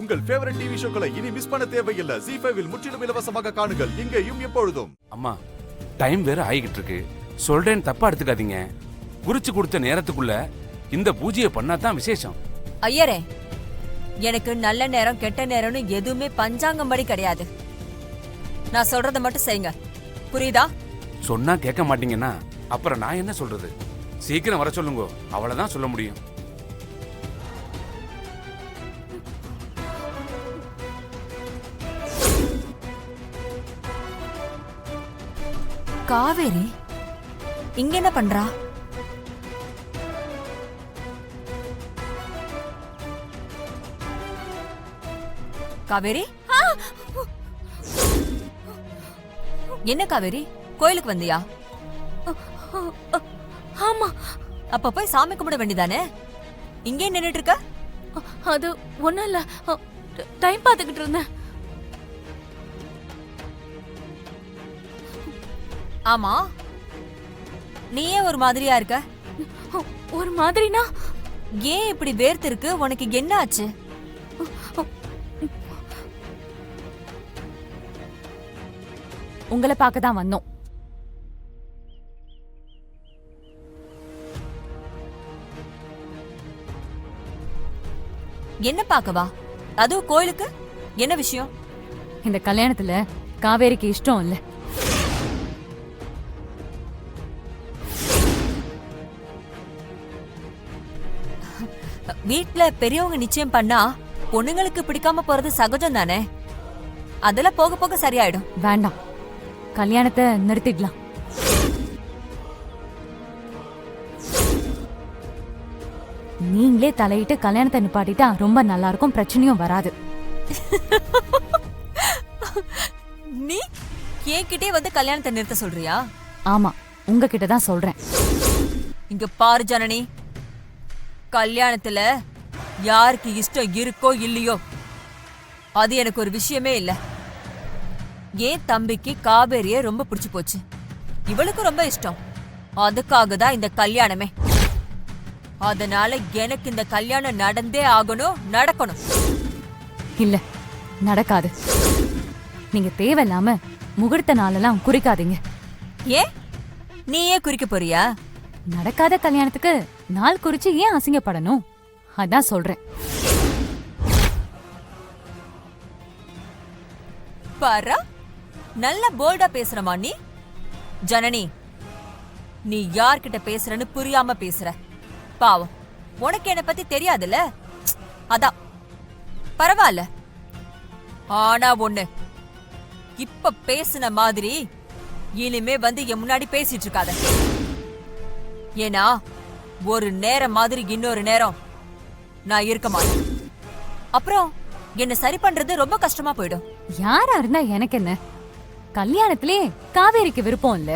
உங்கள் favourite TV ஷோக்களை இனி miss பண்ண தேவையில்லை. ZEE5 இல் முற்றிலும் இலவசமாக காணுங்கள். இங்கேயும் எப்பொழுதும். அம்மா, டைம் வேற ஆகிட்டு இருக்கு. சொல்றேன்னு தப்பா எடுத்துக்காதீங்க. குறிச்சு கொடுத்த நேரத்துக்குள்ள இந்த பூஜையை பண்ணாதான் விசேஷம். ஐயரே, எனக்கு நல்ல நேரம் கெட்ட நேரம்னு எதுவுமே பஞ்சாங்கம் படி கிடையாது. நான் சொல்றத மட்டும் செய்யுங்க, புரியுதா? சொன்னா கேட்க மாட்டீங்கன்னா அப்புறம் நான் என்ன சொல்றது? சீக்கிரம் வர சொல்லுங்க, அவ்வளவுதான் சொல்ல முடியும். காவேரி இங்க என்ன பண்றா? காவேரி, என்ன காவேரி, கோயிலுக்கு வந்தியா? ஆமா. அப்ப போய் சாமி கும்பிட வேண்டியதானே? இங்கே நின்னுட்டு இருக்க? அது ஒண்ணும் இல்ல, டைம் பார்த்துக்கிட்டு இருந்தேன். ஆமா, நீயே ஒரு மாதிரியா இருக்க. ஒரு மாதிரினா? ஏன் இப்படி வேர்த்து இருக்கு? உனக்கு என்ன ஆச்சு? உங்களை பார்க்க தான் வந்தோம். என்ன பார்க்கவா? அதுவும் கோயிலுக்கு? என்ன விஷயம்? இந்த கல்யாணத்துல காவேரிக்கு இஷ்டம் இல்ல. வீட்ல பெரியவங்க நிச்சயம் பண்ணா பொண்ணுங்களுக்கு பிடிக்காம போறது சகஜம் தானே. அதெல்லாம் போக போக சரியாயிடும். வேண்டாம், கல்யாணத்தை நிறுத்திடலாம். நீங்களே தலையிட்டு கல்யாணத்தை நிப்பாட்டிட்டா ரொம்ப நல்லா இருக்கும், பிரச்சனையும் வராது. நீ என்கிட்டே வந்து கல்யாணத்தை நிறுத்த சொல்றியா? ஆமா, உங்ககிட்ட தான் சொல்றேன். இங்க பாரு ஜனனி, கல்யாணத்துல யாருக்கு இஷ்டம் இருக்கோ இல்லையோ அது எனக்கு ஒரு விஷயமே இல்ல. ஏன் தம்பிக்கு காவேரிய ரொம்ப பிடிச்சு போச்சு, இவளுக்கு ரொம்ப இஷ்டம். அதுக்காக தான் இந்த கல்யாணமே. அதனால எனக்கு இந்த கல்யாணம் நடந்தே ஆகணும், நடக்கணும். இல்ல, நடக்காது. நீங்க தேவையில்லாம முகூர்த்த நாளெல்லாம் குறிக்காதீங்க. ஏன் நீயே குறிக்க போறியா? நடக்காத கல்யாணத்துக்கு நாள் குறிச்சு ஏன் அசிங்கப்படணும்? அதான் சொல்றேன். பாரா, நல்ல போல்டா பேசுறமா நீ. ஜனனி, நீ யார்கிட்ட பேசுறன்னு புரியாம பேசுற. பாவம், உனக்கு என்ன பத்தி தெரியாதுல்ல, அதான். பரவாயில்ல. ஆனா ஒண்ணு, இப்ப பேசுன மாதிரி இனிமே வந்து என் முன்னாடி பேசிட்டு இருக்காத. ஏன்னா ஒரு நேரம் மாதிரி இன்னொரு நேரம் நான் இருக்க மாட்டேன். அப்புறம் என்ன சரி பண்றது ரொம்ப கஷ்டமா போயிடும். யாரா இருந்தா எனக்கு என்ன? கல்யாணத்திலே காவேரிக்கு விருப்பம் இல்ல,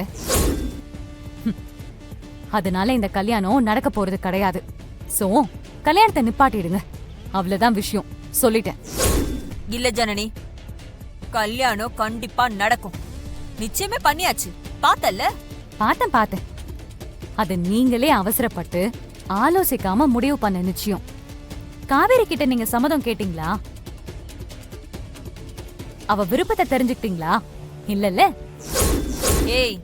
அதனால இந்த கல்யாணம் நடக்க போறது கிடையாது. சோ கல்யாணத்தை நிப்பாட்டிடுங்க, அவ்வளவுதான் விஷயம். சொல்லிட்டேன். இல்ல ஜனனி, கல்யாணம் கண்டிப்பா நடக்கும். நிச்சயமே பண்ணியாச்சு, பார்த்தல்ல? பார்த்தேன். அது நீங்களே அவசரப்பட்டு ஆலோசிக்காம முடிவு பண்ண நிச்சயம். காவேரி கிட்ட நீங்க சம்மதம் கேட்டீங்களா? அவ விருப்பத்தை தெரிஞ்சுக்கிட்டீங்களா? இல்லல்ல. ஏய்,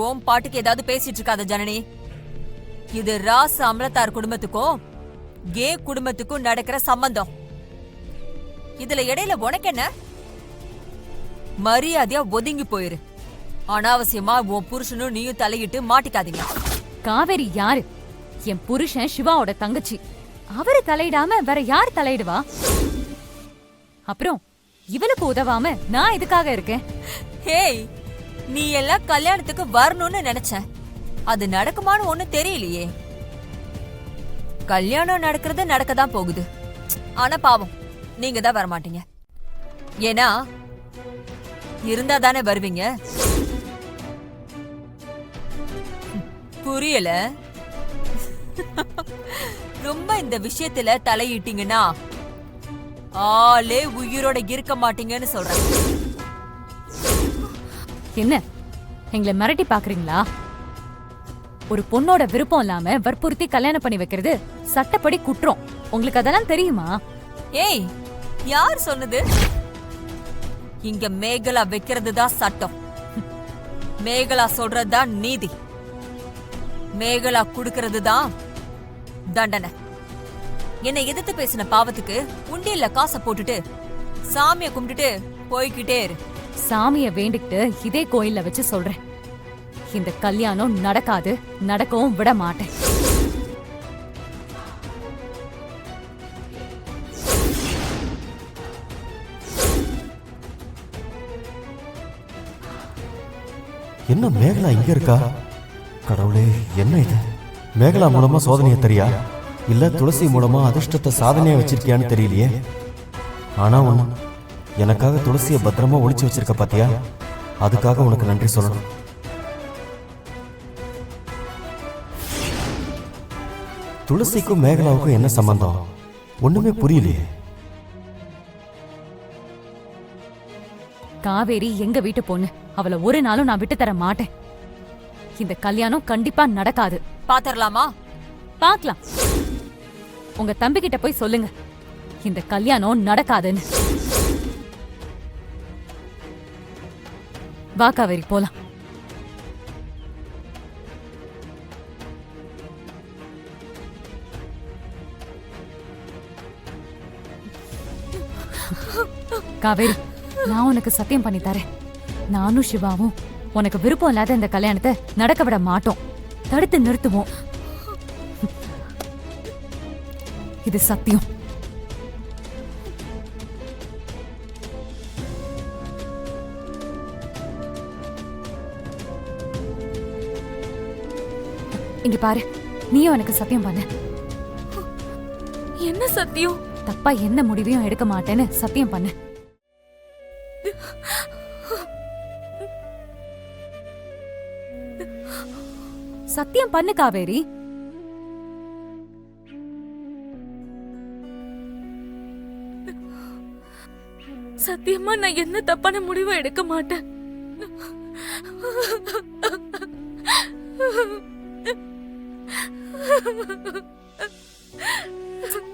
ஓம் பாட்டுக்கு ஏதாவது பேசிட்டு இருக்காத ஜனனி. இது ராஸ் அமலத்தார் குடும்பத்துக்கும் கே குடும்பத்துக்கும் நடக்கிற சம்பந்தம். இதுல இடையில உனக்கு என்ன? மரியாதையா ஒதுங்கி போயிரு. அனாவசியமா உன் புருஷனும் நீயும் தலையிட்டு மாட்டிக்காதீங்க. காவேரி யாரு? என் புருஷன் சிவாவோட தங்கச்சி. அவரு தலையிடாம வேற யார் தலையிடுவா? அப்புறம் இவளுக்கு உதவாம நான் இதுக்காக இருக்கேன். ஹேய், நீ எல்லாம் கல்யாணத்துக்கு வரணும்னு நினைச்ச. அது நடக்குமான்னு ஒண்ணு தெரியலையே. கல்யாணம் நடக்கிறது நடக்கதான் போகுது. ஆனா பாவம், நீங்க தான் வரமாட்டீங்க. ஏன்னா இருந்தா தானே வருவீங்க. புரியல? ரொம்ப இந்த விஷயத்துல தலையிட்டீங்கன்னா ஆளே உயிரோட இருக்க மாட்டீங்கன்னு சொல்றேன். என்ன எங்களை மிரட்டி பாக்குறீங்களா? ஒரு பொண்ணோட விருப்பம் இல்லாம வற்புறுத்தி கல்யாணம் பண்ணி வைக்கிறது சட்டப்படி குற்றம். உங்களுக்கு அதெல்லாம் தெரியுமா? ஏய், யார் சொன்னது? இங்க மேகலா வைக்கிறது தான் சட்டம். மேகலா சொல்றது தான் நீதி. மேகலா குடுக்கிறது தான் தண்டனை. என்னை எதிர்த்து பேசின பாவத்துக்கு உண்டியல்ல காசை போட்டுட்டு சாமியை கும்பிட்டுட்டு போய்கிட்டே இரு. சாமிய வேண்டிக்கிட்டு இதே கோயில்ல வச்சு சொல்றேன், இந்த கல்யாணம் நடக்காது, நடக்கவும் விட மாட்டேன். என்ன மேகலா இங்க இருக்கா? கடவுளே, என்ன இது? மேகலா மூலமா சோதனையை தெரியா இல்ல துளசி மூலமா அதிர்ஷ்டத்தை சாதனையா வச்சிருக்கியான்னு தெரியலையே. ஆனா ஒண்ணு, எனக்காக துளசியை பத்திரமா ஒளிச்சு வச்சிருக்க பாத்தியா? அதுக்காக உனக்கு நன்றி சொல்லணும். துளசிக்கும் மேகலாவுக்கும் என்ன சம்பந்தம்? ஒண்ணுமே புரியலையே. காவேரி எங்க வீட்டு பொண்ணு, அவளை ஒரு நாளும் நான் விட்டு தர மாட்டேன். இந்த கல்யாணம் கண்டிப்பா நடக்காது. பாத்தரலாமா? பாக்கலாம். உங்க தம்பி கிட்ட போய் சொல்லுங்க, இந்த கல்யாணம் நடக்காதுன்னு. வா காவேரி, போலாம். காவேரி, நான் உனக்கு சத்தியம் பண்ணி தரேன், நானும் சிவாவும் உனக்கு விருப்பம் இல்லாத இந்த கல்யாணத்தை நடக்க விட மாட்டோம், தடுத்து நிறுத்துவோம். இது சத்தியம். இங்க பாரு, நீயும் எனக்கு சத்தியம் பண்ண. என்ன சத்தியம்? தப்பா எந்த முடிவையும் எடுக்க மாட்டேன்னு சத்தியம் பண்ணு. சத்தியம் பண்ணு காவேரி. சத்தியமா நான் என்ன தப்பான முடிவும் எடுக்க மாட்டேன்.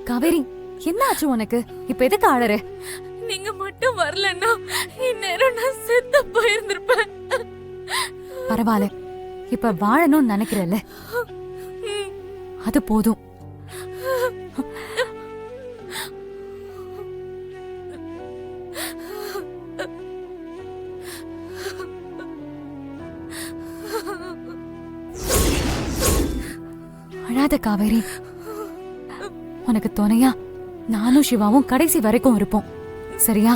காவேரி, என்ன ஆச்சு உனக்கு? இப்ப எதுக்கு ஆளற? நீங்க மட்டும் வரலன்னா இந்நேரம் நான் செத்து போயிருந்திருப்பேன். பரவாயில்ல, இப்ப வாழணும்னு நினைக்கிறல்ல, அது போதும். அழாத காவேரி, உனக்கு துணையா நானும் சிவாவும் கடைசி வரைக்கும் இருப்போம், சரியா?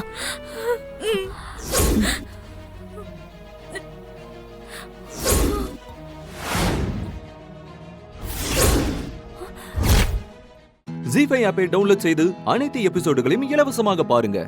ஜீ5 ஆப்பை டவுன்லோட் செய்து அனைத்து எபிசோடுகளையும் இலவசமாக பாருங்க.